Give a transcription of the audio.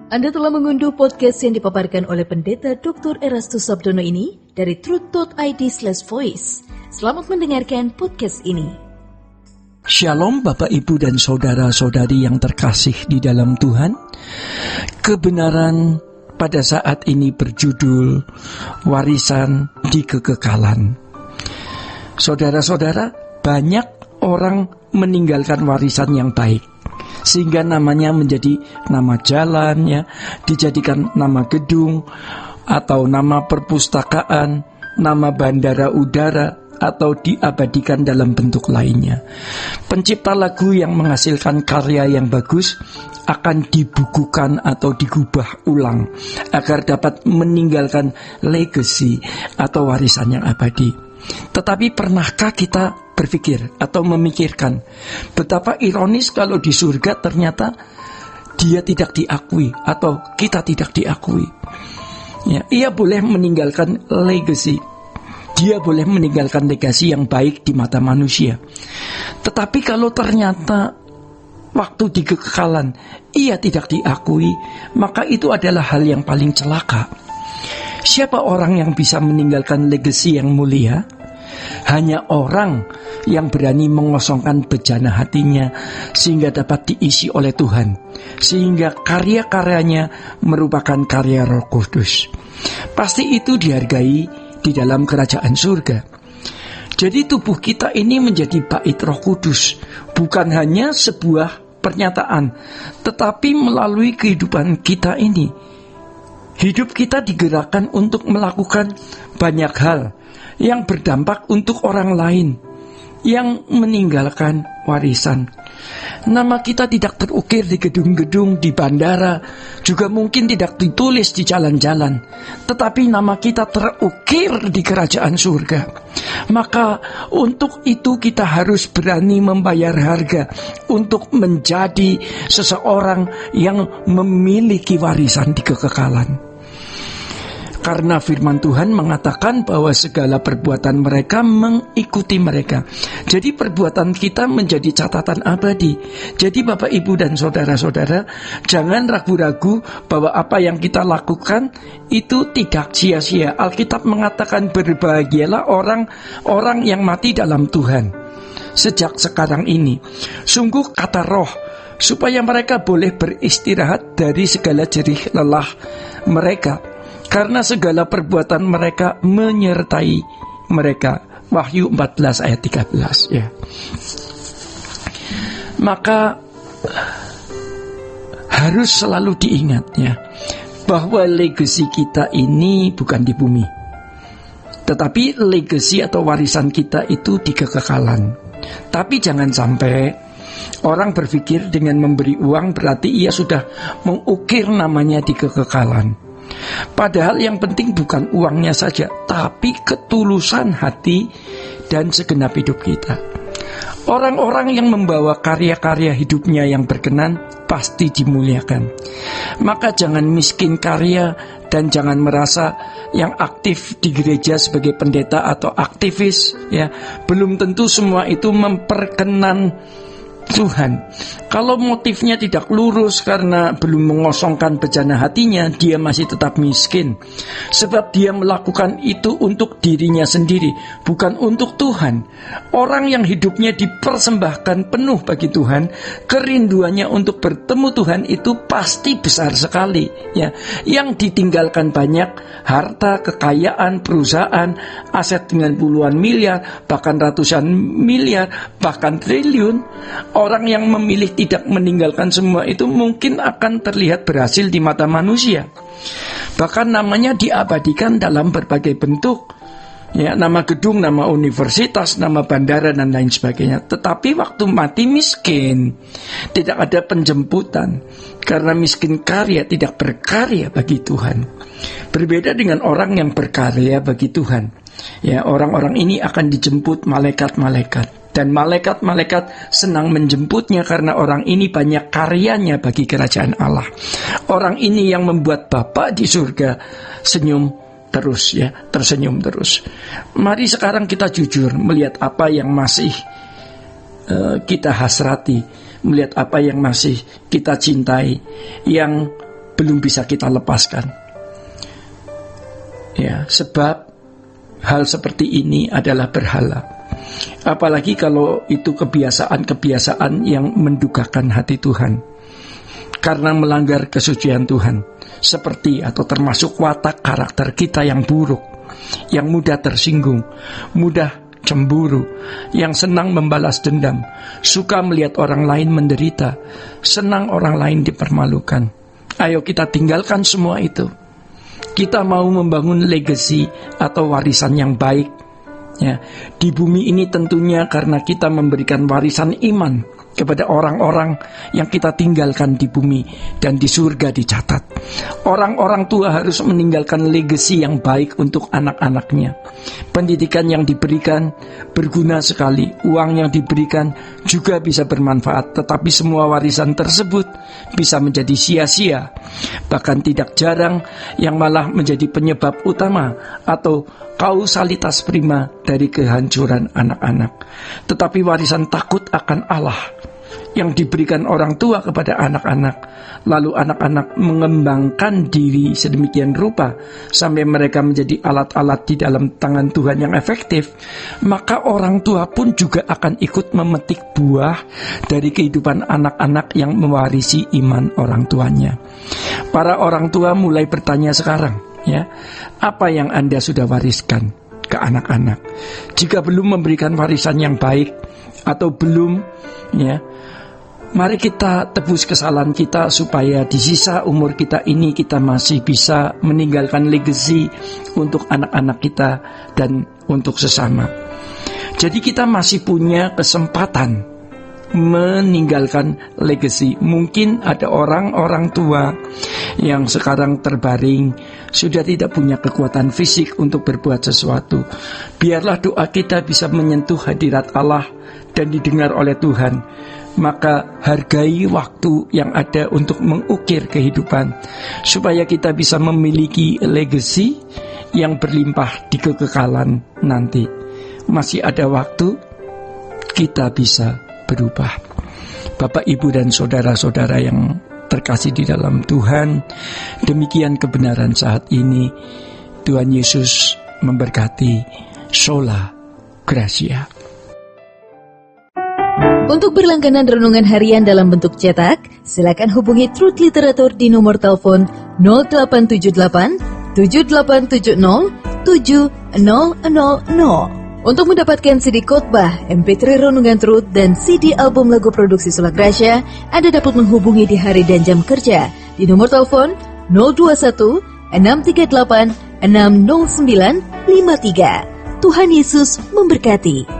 Anda telah mengunduh podcast yang dipaparkan oleh Pendeta Dr. Erastus Sabdono ini dari truth.id/voice. Selamat mendengarkan podcast ini. Shalom Bapak Ibu dan Saudara-saudari yang terkasih di dalam Tuhan. Kebenaran pada saat ini berjudul Warisan di Kekekalan. Saudara-saudara, banyak orang meninggalkan warisan yang baik, sehingga namanya menjadi nama jalan, ya, dijadikan nama gedung atau nama perpustakaan, nama bandara udara, atau diabadikan dalam bentuk lainnya. Pencipta lagu yang menghasilkan karya yang bagus akan dibukukan atau digubah ulang agar dapat meninggalkan legacy atau warisan yang abadi. Tetapi pernahkah kita berpikir atau memikirkan betapa ironis kalau di surga ternyata dia tidak diakui atau kita tidak diakui, ya, ia boleh meninggalkan legacy, dia boleh meninggalkan legasi yang baik di mata manusia. Tetapi kalau ternyata waktu di kekekalan ia tidak diakui, maka itu adalah hal yang paling celaka. Siapa orang yang bisa meninggalkan legasi yang mulia? Hanya orang yang berani mengosongkan bejana hatinya sehingga dapat diisi oleh Tuhan, sehingga karya-karyanya merupakan karya Roh Kudus. Pasti itu dihargai di dalam kerajaan surga. Jadi tubuh kita ini menjadi bait Roh Kudus, bukan hanya sebuah pernyataan, tetapi melalui kehidupan kita ini, hidup kita digerakkan untuk melakukan banyak hal yang berdampak untuk orang lain, yang meninggalkan warisan. Nama kita tidak terukir di gedung-gedung, di bandara, juga mungkin tidak ditulis di jalan-jalan, tetapi nama kita terukir di kerajaan surga. Maka untuk itu kita harus berani membayar harga untuk menjadi seseorang yang memiliki warisan di kekekalan. Karena firman Tuhan mengatakan bahwa segala perbuatan mereka mengikuti mereka. Jadi perbuatan kita menjadi catatan abadi. Jadi Bapak Ibu dan Saudara-saudara, jangan ragu-ragu bahwa apa yang kita lakukan itu tidak sia-sia. Alkitab mengatakan berbahagialah orang-orang yang mati dalam Tuhan sejak sekarang ini. Sungguh kata Roh, supaya mereka boleh beristirahat dari segala jerih lelah mereka, karena segala perbuatan mereka menyertai mereka. Wahyu 14 ayat 13, ya. Maka harus selalu diingat, ya, bahwa legasi kita ini bukan di bumi, tetapi legasi atau warisan kita itu di kekekalan. Tapi jangan sampai orang berpikir dengan memberi uang berarti ia sudah mengukir namanya di kekekalan. Padahal yang penting bukan uangnya saja, tapi ketulusan hati dan segenap hidup kita. Orang-orang yang membawa karya-karya hidupnya yang berkenan pasti dimuliakan. Maka jangan miskin karya dan jangan merasa yang aktif di gereja sebagai pendeta atau aktivis, ya, belum tentu semua itu memperkenan Tuhan. Kalau motifnya tidak lurus karena belum mengosongkan bejana hatinya, dia masih tetap miskin. Sebab dia melakukan itu untuk dirinya sendiri, bukan untuk Tuhan. Orang yang hidupnya dipersembahkan penuh bagi Tuhan, kerinduannya untuk bertemu Tuhan itu pasti besar sekali, ya. Yang ditinggalkan banyak harta, kekayaan, perusahaan, aset dengan puluhan miliar, bahkan ratusan miliar, bahkan triliun. Orang yang memilih tidak meninggalkan semua itu mungkin akan terlihat berhasil di mata manusia. Bahkan namanya diabadikan dalam berbagai bentuk, ya, nama gedung, nama universitas, nama bandara, dan lain sebagainya. Tetapi waktu mati miskin, tidak ada penjemputan, karena miskin karya tidak berkarya bagi Tuhan. Berbeda dengan orang yang berkarya bagi Tuhan, ya, orang-orang ini akan dijemput malaikat-malaikat. Dan malaikat-malaikat senang menjemputnya karena orang ini banyak karyanya bagi kerajaan Allah. Orang ini yang membuat Bapa di surga senyum terus, ya, tersenyum terus. Mari sekarang kita jujur melihat apa yang masih kita hasrati, melihat apa yang masih kita cintai, yang belum bisa kita lepaskan. Ya, sebab hal seperti ini adalah berhala. Apalagi kalau itu kebiasaan-kebiasaan yang mendukakan hati Tuhan, karena melanggar kesucian Tuhan, seperti atau termasuk watak karakter kita yang buruk, yang mudah tersinggung, mudah cemburu, yang senang membalas dendam, suka melihat orang lain menderita, senang orang lain dipermalukan. Ayo kita tinggalkan semua itu. Kita mau membangun legacy atau warisan yang baik, ya, di bumi ini tentunya karena kita memberikan warisan iman kepada orang-orang yang kita tinggalkan di bumi, dan di surga dicatat. Orang-orang tua harus meninggalkan legacy yang baik untuk anak-anaknya. Pendidikan yang diberikan berguna sekali, uang yang diberikan juga bisa bermanfaat, tetapi semua warisan tersebut bisa menjadi sia-sia. Bahkan tidak jarang yang malah menjadi penyebab utama atau kausalitas prima dari kehancuran anak-anak. Tetapi warisan takut akan Allah yang diberikan orang tua kepada anak-anak, lalu anak-anak mengembangkan diri sedemikian rupa sampai mereka menjadi alat-alat di dalam tangan Tuhan yang efektif, maka orang tua pun juga akan ikut memetik buah dari kehidupan anak-anak yang mewarisi iman orang tuanya. Para orang tua mulai bertanya sekarang, ya, apa yang Anda sudah wariskan ke anak-anak? Jika belum memberikan warisan yang baik atau belum, ya, mari kita tebus kesalahan kita supaya di sisa umur kita ini kita masih bisa meninggalkan legacy untuk anak-anak kita dan untuk sesama. Jadi kita masih punya kesempatan meninggalkan legacy. Mungkin ada orang-orang tua yang sekarang terbaring, sudah tidak punya kekuatan fisik untuk berbuat sesuatu. Biarlah doa kita bisa menyentuh hadirat Allah dan didengar oleh Tuhan. Maka hargai waktu yang ada untuk mengukir kehidupan, supaya kita bisa memiliki legacy yang berlimpah di kekekalan nanti. Masih ada waktu, kita bisa berubah. Bapak, Ibu, dan saudara-saudara yang terkasih di dalam Tuhan, demikian kebenaran saat ini. Tuhan Yesus memberkati. Sola Gracia. Untuk berlangganan renungan harian dalam bentuk cetak, silakan hubungi Truth Literatur di nomor telepon 0878 7870 7000. Untuk mendapatkan CD khotbah, MP3 renungan Truth, dan CD album lagu produksi Sola Gracia, Anda dapat menghubungi di hari dan jam kerja di nomor telepon 021 638 60953. Tuhan Yesus memberkati.